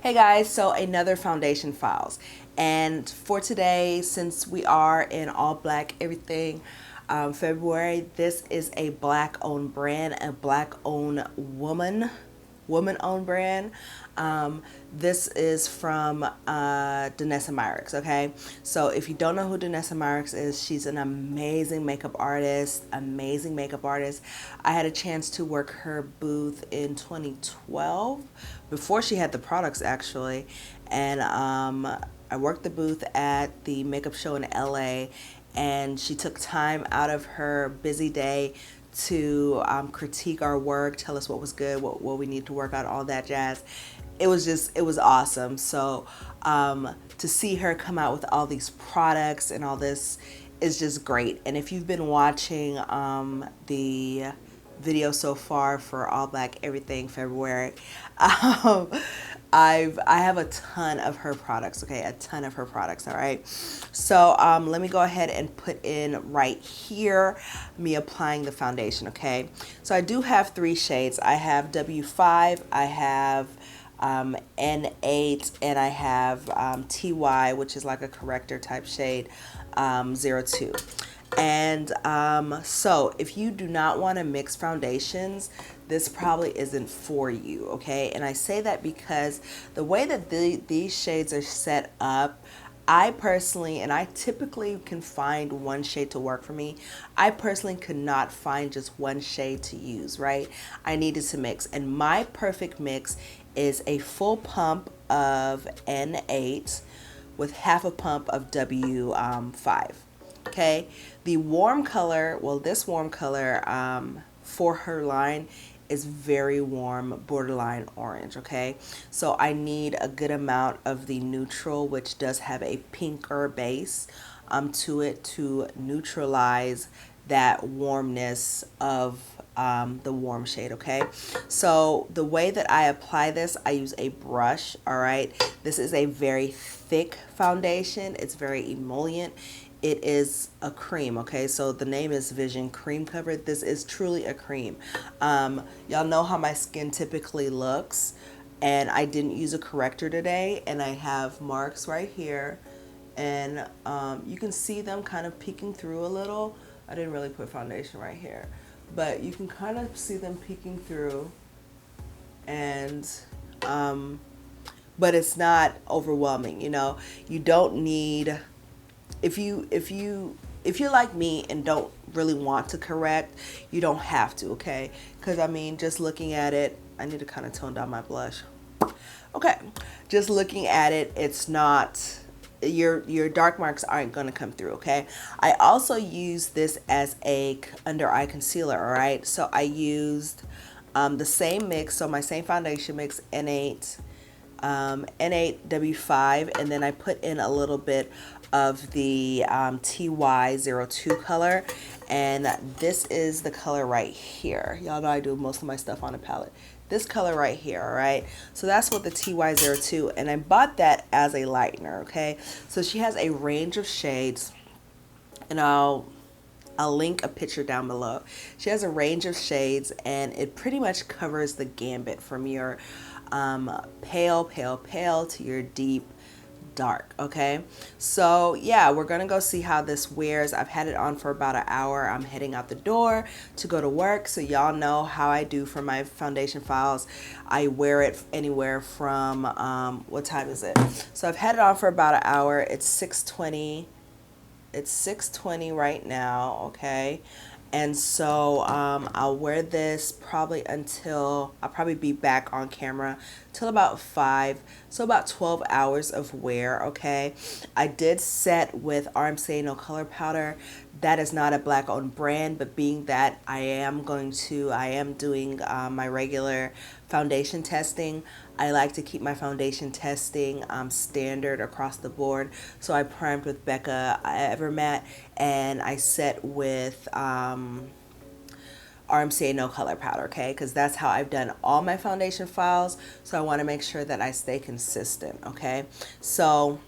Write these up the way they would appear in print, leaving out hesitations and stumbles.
Hey guys, so another foundation files. And for today, since we are in all black everything February, this is a black owned brand, a black owned woman owned brand. This is from Danessa Myricks, okay? So if you don't know who Danessa Myricks is, she's an amazing makeup artist, amazing makeup artist. I had a chance to work her booth in 2012 before she had the products actually. And I worked the booth at the makeup show in LA, and she took time out of her busy day to critique our work, tell us what was good, what we need to work on, all that jazz. It was awesome. So to see her come out with all these products and all this is just great. And if you've been watching the video so far for All Black Everything February, um, I have a ton of her products. Okay, a ton of her products. All right. So let me go ahead and put in right here me applying the foundation. Okay. So I do have three shades. I have W5. I have N8, and I have TY, which is like a corrector type shade, 02. And so if you do not want to mix foundations, this probably isn't for you, okay? And I say that because the way that these shades are set up, I personally, and I typically can find one shade to work for me. I personally could not find just one shade to use, right? I needed to mix. And my perfect mix is a full pump of N8 with half a pump of W5. Okay, the warm color, well, this warm color for her line is very warm, borderline orange. Okay, so I need a good amount of the neutral, which does have a pinker base to it, to neutralize that warmness of the warm shade. Okay, so the way that I apply this, I use a brush. All right, this is a very thick foundation, it's very emollient. It is a cream. Okay, so the name is Vision Cream Cover. This is truly a cream. Y'all know how my skin typically looks, and I didn't use a corrector today, and I have marks right here, and you can see them kind of peeking through a little. I didn't really put foundation right here, but you can kind of see them peeking through, and but it's not overwhelming. You don't need, if you're like me and don't really want to correct, you don't have to, okay? Because I mean, just looking at it, I need to kind of tone down my blush. Okay, just looking at it, it's not, your dark marks aren't going to come through. Okay, I also use this as a under eye concealer. All right, so I used the same mix, so my same foundation mix, N8, N8 W5, and then I put in a little bit of the TY02 color, and this is the color right here. Y'all know I do most of my stuff on a palette. This color right here, all right? So that's what the TY02, and I bought that as a lightener, okay? So she has a range of shades, and I'll link a picture down below. She has a range of shades, and it pretty much covers the gambit from your pale to your deep dark. Okay, so yeah, we're gonna go see how this wears. I've had it on for about an hour. I'm heading out the door to go to work, so y'all know how I do for my foundation files. I wear it anywhere from what time is it? So I've had it on for about an hour. It's 6:20. It's 6:20 right now. Okay, and so I'll wear this probably until, I'll probably be back on camera till about 5, so about 12 hours of wear. Okay, I did set with RMC No Color Powder. That is not a black owned brand, but being that I am doing my regular foundation testing, I like to keep my foundation testing standard across the board. So I primed with Becca Evermatte, and I set with RMCA No Color Powder, okay? Because that's how I've done all my foundation files. So I want to make sure that I stay consistent, okay? So,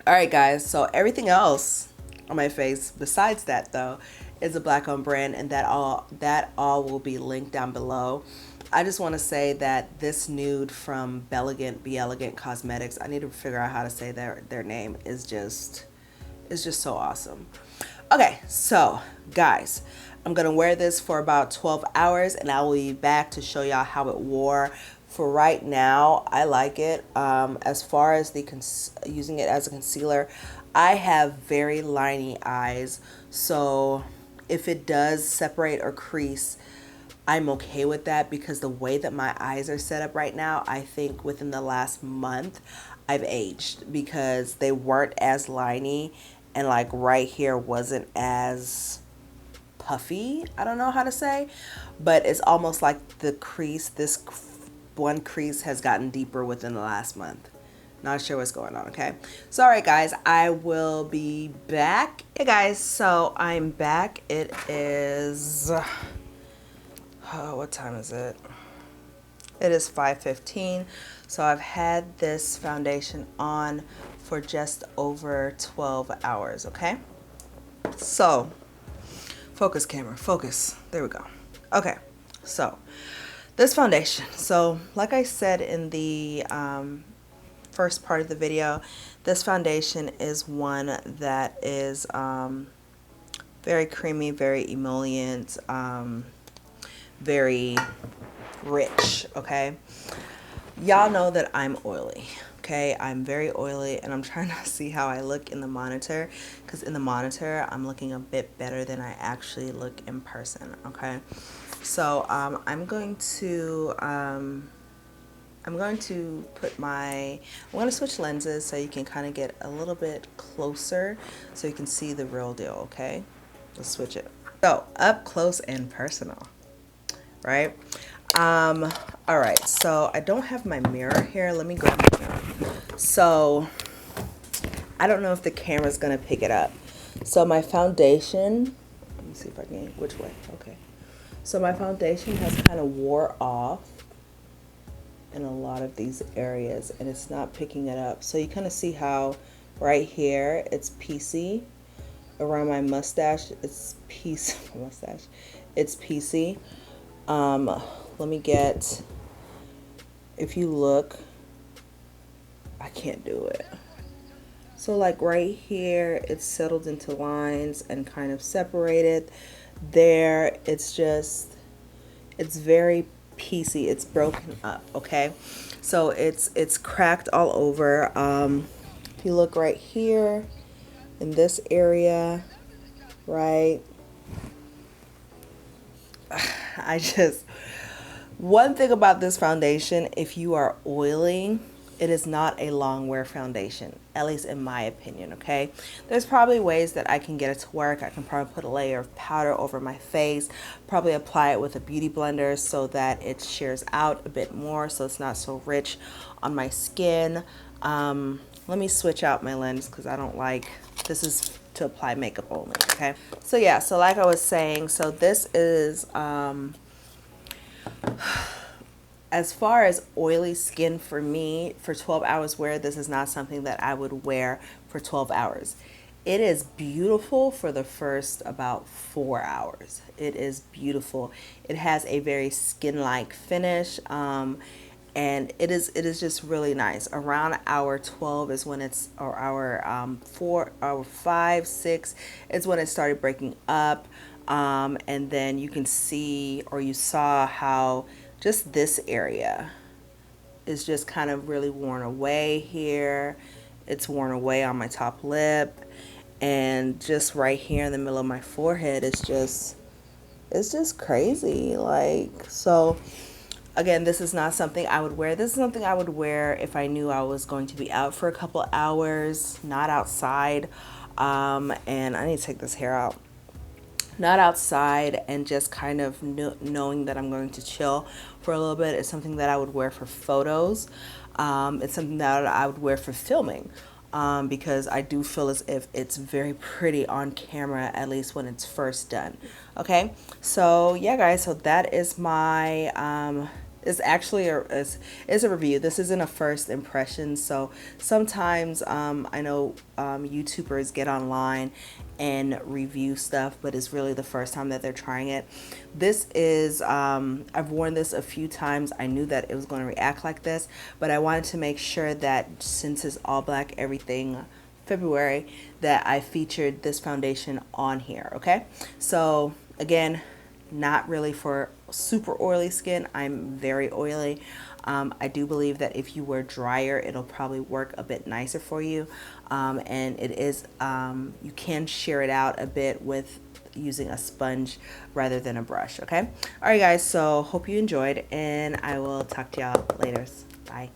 all right, guys. So everything else on my face, besides that though, is a black owned brand, and that all will be linked down below. I just want to say that this nude from Be Elegant Cosmetics, I need to figure out how to say their name, is just so awesome. Okay, so guys, I'm gonna wear this for about 12 hours and I will be back to show y'all how it wore. For right now, I like it. As far as the using it as a concealer, I have very liney eyes, so if it does separate or crease, I'm okay with that, because the way that my eyes are set up right now, I think within the last month I've aged, because they weren't as liney and like right here wasn't as puffy. I don't know how to say, but it's almost like the crease, this one crease has gotten deeper within the last month. Not sure what's going on. Okay, so all right guys, I will be back. Hey guys, so I'm back. It is what time is it? It is 5:15. So I've had this foundation on for just over 12 hours. Okay, so focus camera, focus. There we go. Okay, so this foundation, so like I said in the first part of the video, this foundation is one that is very creamy, very emollient, very rich. Okay, y'all know that I'm oily. Okay, I'm very oily, and I'm trying to see how I look in the monitor, because in the monitor I'm looking a bit better than I actually look in person. Okay, so I'm going to switch lenses so you can kind of get a little bit closer so you can see the real deal. Okay, let's switch it. So up close and personal, right? All right, so I don't have my mirror here. Let me grab my mirror. So I don't know if the camera's gonna pick it up. So my foundation, let me see if I can, which way? Okay. So my foundation has kind of wore off in a lot of these areas, and it's not picking it up. So you kind of see how right here it's piecey. Around my mustache, it's it's piecey. Let me get, if you look, I can't do it. So like right here, it's settled into lines and kind of separated. There, it's very piecey. It's broken up. Okay, so it's cracked all over. If you look right here in this area, right, one thing about this foundation, if you are oily, it is not a long wear foundation, at least in my opinion. Okay, there's probably ways that I can get it to work. I can probably put a layer of powder over my face, probably apply it with a beauty blender so that it shears out a bit more, so it's not so rich on my skin. Let me switch out my lens because I don't like, this is to apply makeup only. Okay, so yeah, so like I was saying, so this is as far as oily skin, for me, for 12 hours wear, this is not something that I would wear for 12 hours. It is beautiful for the first about 4 hours. It is beautiful. It has a very skin-like finish, and it is just really nice. Around hour 12 is when it's, or hour 5, 6 is when it started breaking up, and then you can see, or you saw how just this area is just kind of really worn away here. It's worn away on my top lip, and just right here in the middle of my forehead is just, it's just crazy. Like, so again, this is not something I would wear. This is something I would wear if I knew I was going to be out for a couple hours, not outside. And I need to take this hair out. Not outside, and just kind of knowing that I'm going to chill for a little bit. It's something that I would wear for photos. It's something that I would wear for filming, because I do feel as if it's very pretty on camera, at least when it's first done. Okay, so yeah guys, so that is my It's actually is a review. This isn't a first impression. So sometimes I know YouTubers get online and review stuff, but it's really the first time that they're trying it. This is I've worn this a few times. I knew that it was going to react like this, but I wanted to make sure that since it's all black everything February, that I featured this foundation on here. Okay, so again, not really for super oily skin. I'm very oily. I do believe that if you wear drier, it'll probably work a bit nicer for you. And it is, you can shear it out a bit with using a sponge rather than a brush. Okay. All right, guys. So hope you enjoyed, and I will talk to y'all later. Bye.